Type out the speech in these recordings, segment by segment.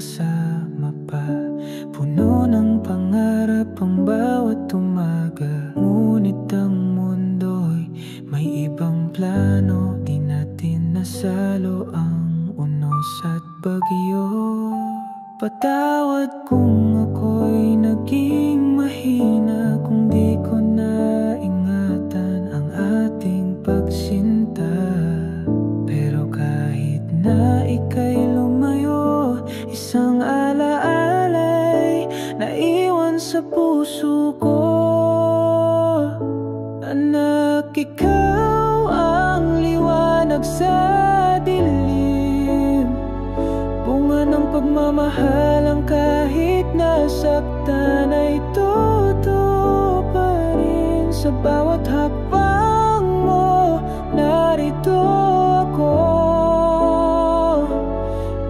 kasama pa. Puno ng pangarap ang bawat umaga. Ngunit ang mundo'y may ibang plano. Di natin nasalo ang unos at bagyo. Patawad kung ako'y naging mahina, kung di ko naingatan ang ating pagsinta. Pero kahit na ika'y lumayo, isang alaala'y naiwan sa puso ko. Anak, ikaw ang liwanag sa dilim, bunga ng pagmamahalang kahit nasaktan ay totoo pa rin. Sa bawat hakbang mo, narito ako.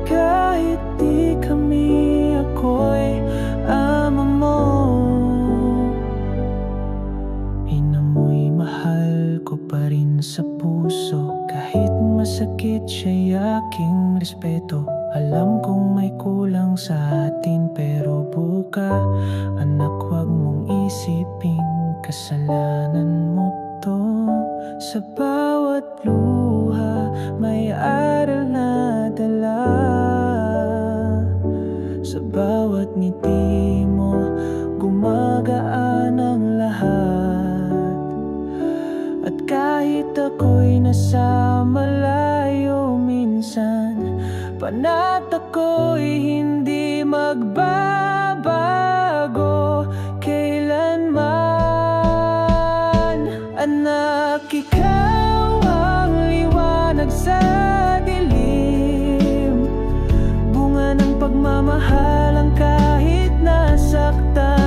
Kahit di kami, ako'y ama mo. Ina mo'y mahal ko pa rin sa puso. Kahit masakit siya'y aking respeto. Alam kong may kulang sa atin, pero buka, anak, huwag mong isiping kasalanan mo to. Sa bawat luha may aral na dala. Sa bawat ngiti mo gumagaan ang lahat. At kahit ako'y nasa malayo minsan, panat ako'y hindi magbabago kailanman. Anak, ikaw ang liwanag sa dilim, bunga ng pagmamahalang kahit nasaktan.